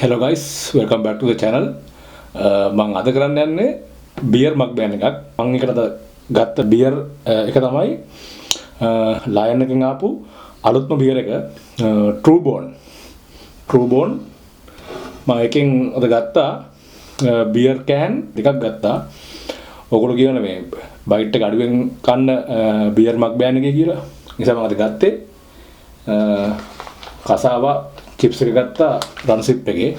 Hello guys, welcome back to the channel. මම අද කරන්න යන්නේ බියර් මක් බෑන් එකක්. මම එකට ගත්ත බියර් එක තමයි ලයන් එකෙන් ආපු අලුත්ම බියර් එක True Bond. මම එකෙන් අද ගත්තා බියර් කෑන් දෙකක් ගත්තා. ඔයගොල්ලෝ කියනවා මේ බයිට් එක අඩුවෙන් කන්න බියර් මක් බෑන් එකේ කියලා. නිසා මම අද ගත්තේ කසාවා චිප්ස් එක ගත්තා රන්සිප් එකේ.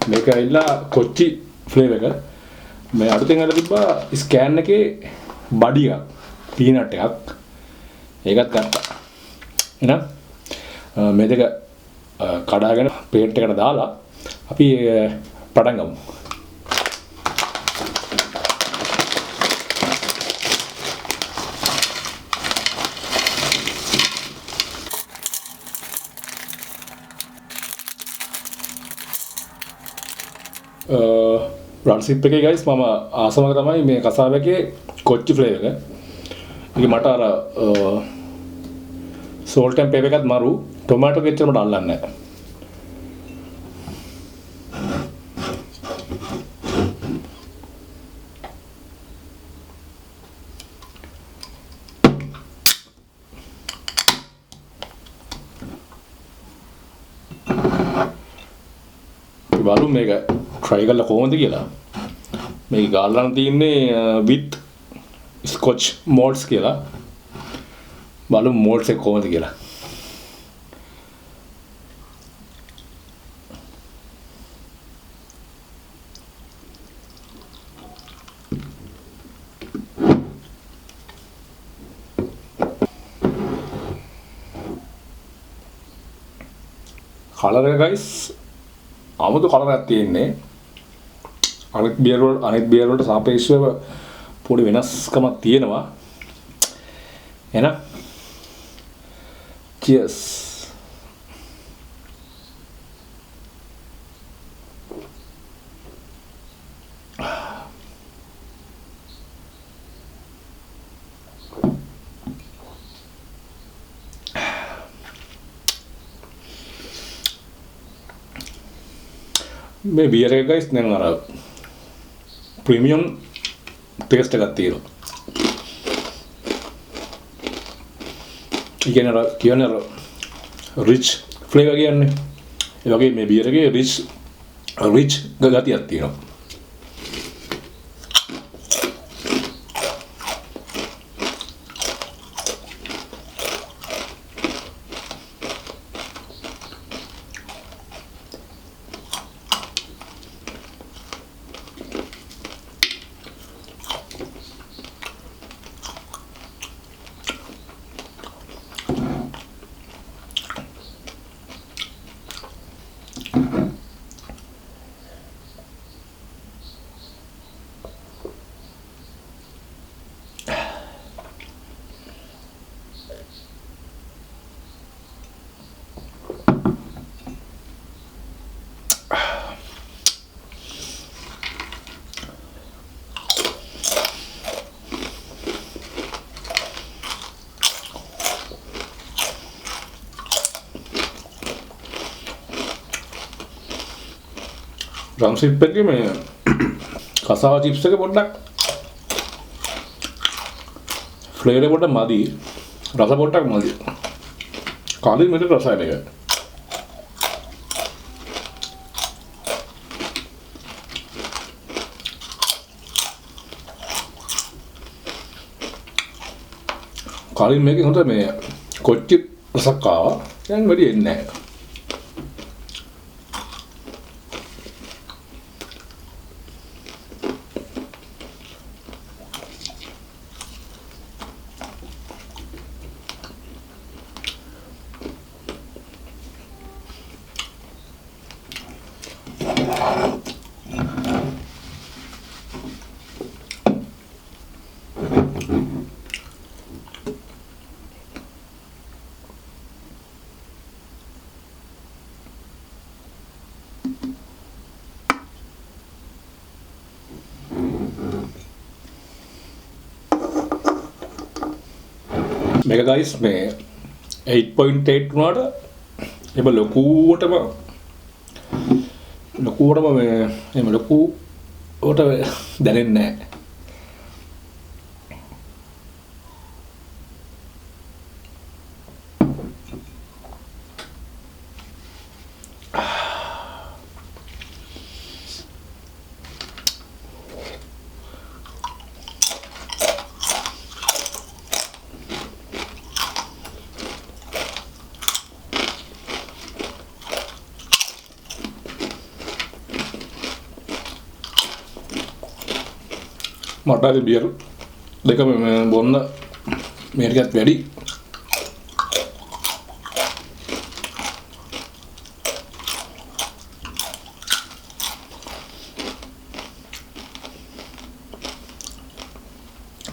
මේක ඇවිල්ලා කොච්චි ෆ්ලේවර් එක. මේ අලුතෙන් අර තිබ්බා ස්කෑන් එකේ බඩි එකක් පීනට් එකක්. ඒකත් ගත්තා. එහෙනම් මේ දෙක කඩාගෙන පේන්ට් එකට දාලා අපි පටන් ගමු. රන්සිප් එකේ guys මම ආසම තමයි මේ කසාවකේ කොච්චි ෆ්ලේවර් එක. ඒක මට අර salt and pepper එකත් මරු ටොමැටෝ කෙච්චර මට අල්ලන්නේ නැහැ. බලමු මේක try කරලා කොහොමද කියලා. මේක ගාල්ලන් තියෙන්නේ with scotch molds කියලා. බලමු molds එක කොහොමද කියලා. කලර් එක guys 아무도 කලර් එකක් තියෙන්නේ. අනිත් බියර් වලට සාපේක්ෂව පොඩි වෙනස්කමක් තියෙනවා. එහෙනම් cheers. මේ බියර් එක guys දැන් අර ප්‍රීමියම් ටේස්ට් එකක් තියෙනවා. කියන්නේ රිච් ෆ්ලේවර් කියන්නේ. ඒ වගේ මේ බියර් එකේ රිච් ගතියක් තියෙනවා. රන්සිප් එකේ මේ කසාව චිප්ස් එක පොඩ්ඩක් ෆ්ලේවර් පොඩ්ඩක් මදි. රස පොඩ්ඩක් මදි. කලින් මෙතන රසයි මේක. කලින් මේකේ හොඳ මේ කොච්චි රසක් ආවා. දැන් වැඩි එන්නේ නැහැ. මේක guys මේ 8.8 වුණාට එබ ලොකුවටම ලොකුවටම මේ එහෙම ලොකුවට දැනෙන්නේ නැහැ. මට අද බියර් දෙකම බොන්න මේ ටිකත් වැඩි.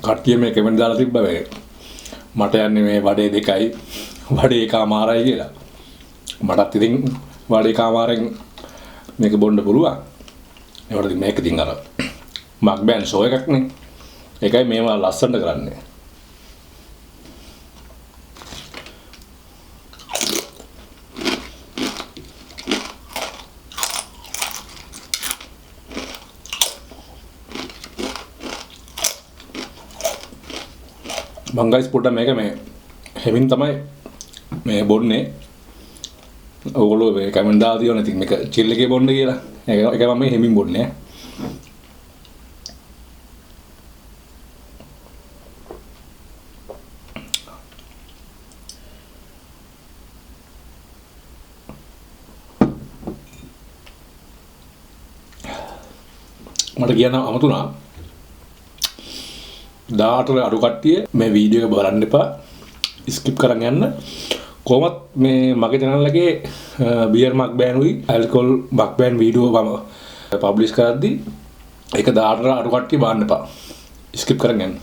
කට්ටිය මේ කමෙන්ට් දාලා තිබ්බා මේ මට යන්නේ මේ වඩේ 2යි වඩේ 1මාරයි කියලා. මටත් ඉතින් වඩේ 1මාරෙන් මේක බොන්න පුළුවන්. ඒකට ඉතින් මේක ඉතින් අර මක්බෑන් ෂෝ එකක් නේ. ඒකයි මේවා ලස්සනට කරන්නේ. මං ගයිස් පොඩ්ඩක් මේක මේ හෙමින් තමයි මේ බොන්නේ. ඔයගොල්ලෝ මේ කමෙන්ට් දාලා තියෙනවා ඉතින් මේක චිල් එකේ බොන්න කියලා. ඒක මම මේ හෙමින් බොන්නේ. මට කියන්න අමතුණා 18 අඩු කට්ටිය මේ වීඩියෝ එක බලන්න එපා ස්කිප් කරන් යන්න. කොහොමත් මේ මගේ channel එකේ බියර් මක්බෑන් උයි ඇල්කොහොල් මක්බෑන් වීඩියෝ මම පබ්ලිෂ් කරද්දි ඒක 18 අඩු කට්ටිය බලන්න එපා ස්කිප් කරන් යන්න.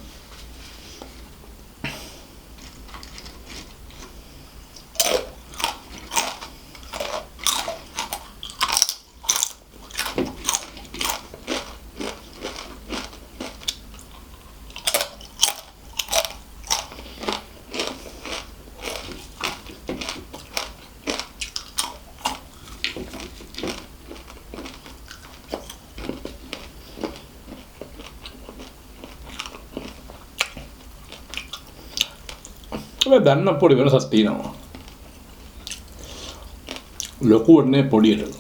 දන්න පොඩි වෙනසක් තියෙනවා. ලොකුවට නේ පොඩියට.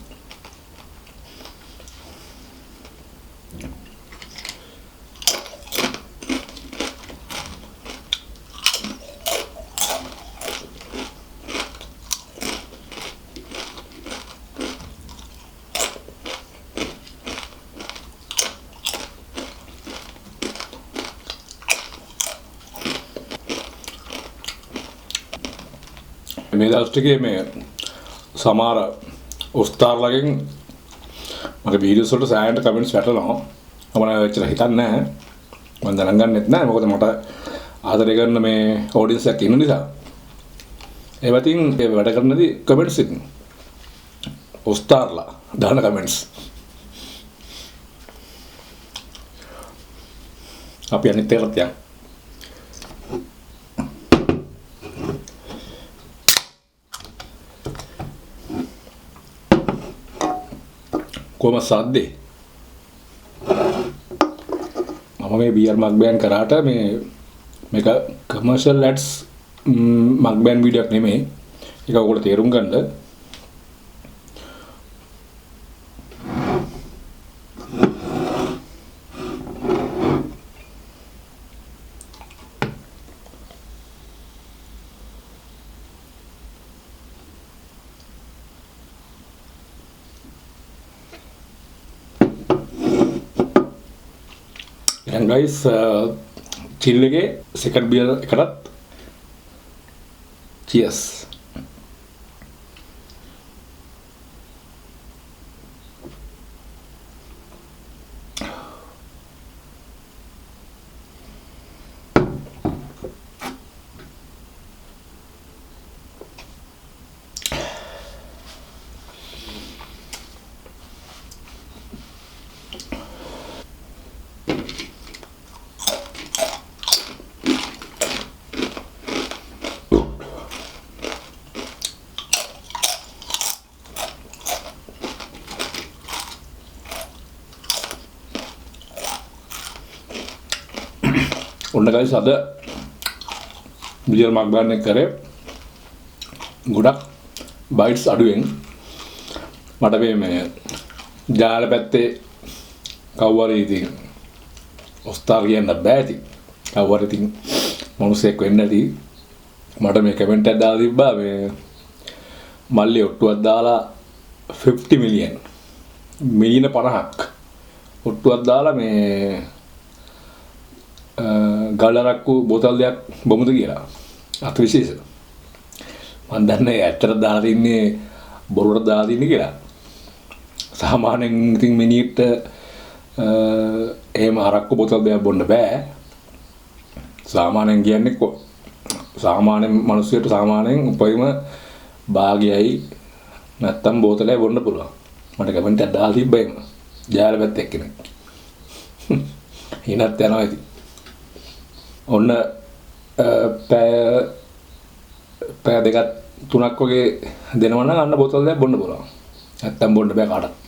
මේ දවස් ටිකේ මේ සමහර උස්තාර්ලගෙන් මගේ වීඩියෝස් වලට සෑහෙන කමෙන්ට්ස් වැටෙනවා. මම එච්චර හිතන්නේ නැහැ. මම දැනගන්නෙත් නැහැ. මොකද මට ආදරය කරන මේ ඔඩියන්ස් එකක් ඉන්න නිසා. ඒ වටින් ඒ වැඩ කරනදී කමෙන්ට්ස් ඉතින් උස්තාර්ලා දාන කමෙන්ට්ස්. අපි අනිත් ඒකට යන්න. කොහොම සද්දේ මම මේ බියර් මක්බෑන් කරාට මේක කමර්ෂල් ඇඩ්ස් මක්බෑන් වීඩියෝ එකක් නෙමෙයි. ඒක ඔයගොල්ලෝ තේරුම් ගන්න. And guys, chill එකේ second beer එකටත් cheers. ඔන්න ගයිස් අද බියර් මක් ගන්න එක කරේ ගොඩක් බයිට්ස් අඩුවෙන් මට මේ ජාල පැත්තේ කවුවරි ඉතින් ඔස්තාර් කියන්න බෑ ඉතින් කවුවරි ඉතින් මිනිස්සෙක් වෙන්න ඇති මට මේ කමෙන්ට් එකක් දාලා තිබ්බා මේ මල්ලි ඔට්ටුවක් දාලා 50 මිලියන් 50ක් ඔට්ටුවක් දාලා මේ ගලරක්කු බෝතල් දෙයක් බොමුද කියලා අත විශේෂ මම දන්නේ ඇත්තට දාලා තින්නේ බොරුවට දාලා තින්නේ කියලා සාමාන්‍යයෙන් ඉතින් මිනිත්ට එහෙම අරක්කු බෝතල් දෙයක් බොන්න බෑ සාමාන්‍යයෙන් කියන්නේ සාමාන්‍ය මිනිස්සුන්ට සාමාන්‍යයෙන් උපරිම භාගයයි නැත්තම් බෝතලයක් බොන්න පුළුවන් මට කමෙන්ට් එකක් දාලා තිබ්බා එහෙම ජාල පැත්ත එක්කෙනෙක් හිනත් යනවා ඉතින් ඔන්න පැය දෙකක් තුනක් වගේ දෙනවා නම් අන්න බෝතල් දෙකක් බොන්න පුළුවන් නැත්තම් බොන්න බෑ කාටවත්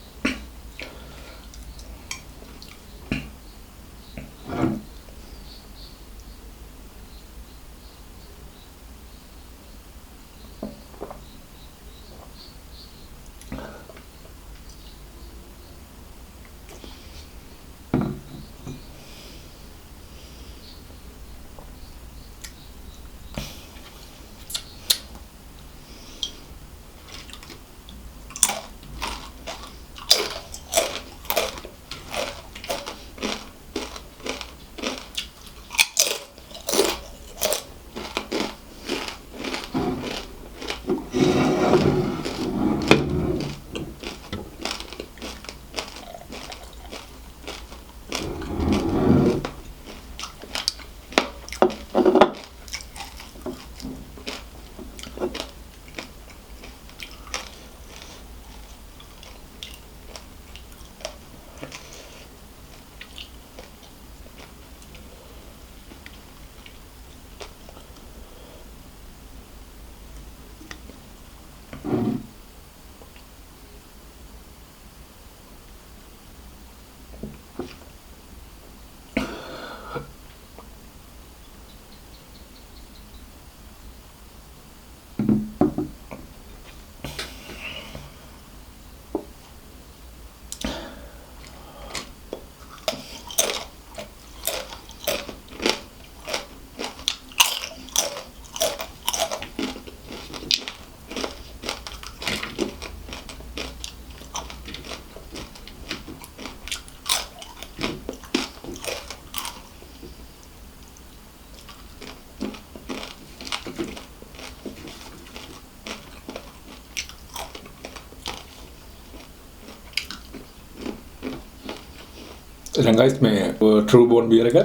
දැන් guys මේ True Bond beer එක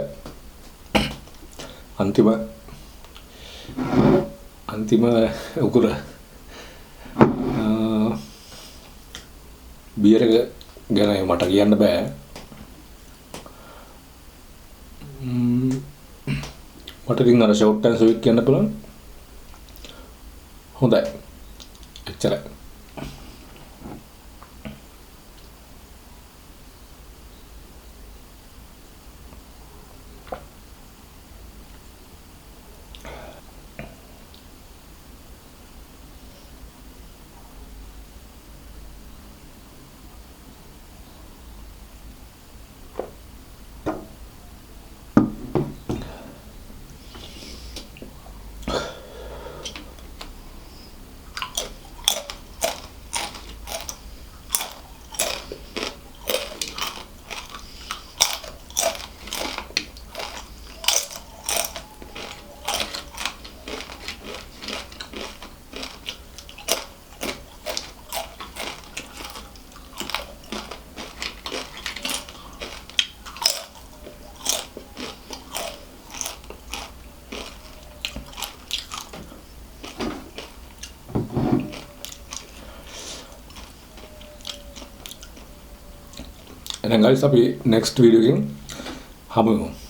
අන්තිම උකුර බියර් එක ගැන මට කියන්න බෑ මට ඉතින් අර short and sweet කියන්න පුළුවන් හොඳයි එච්චරයි එහෙනම් guys අපි next video එකෙන් හමු වෙමු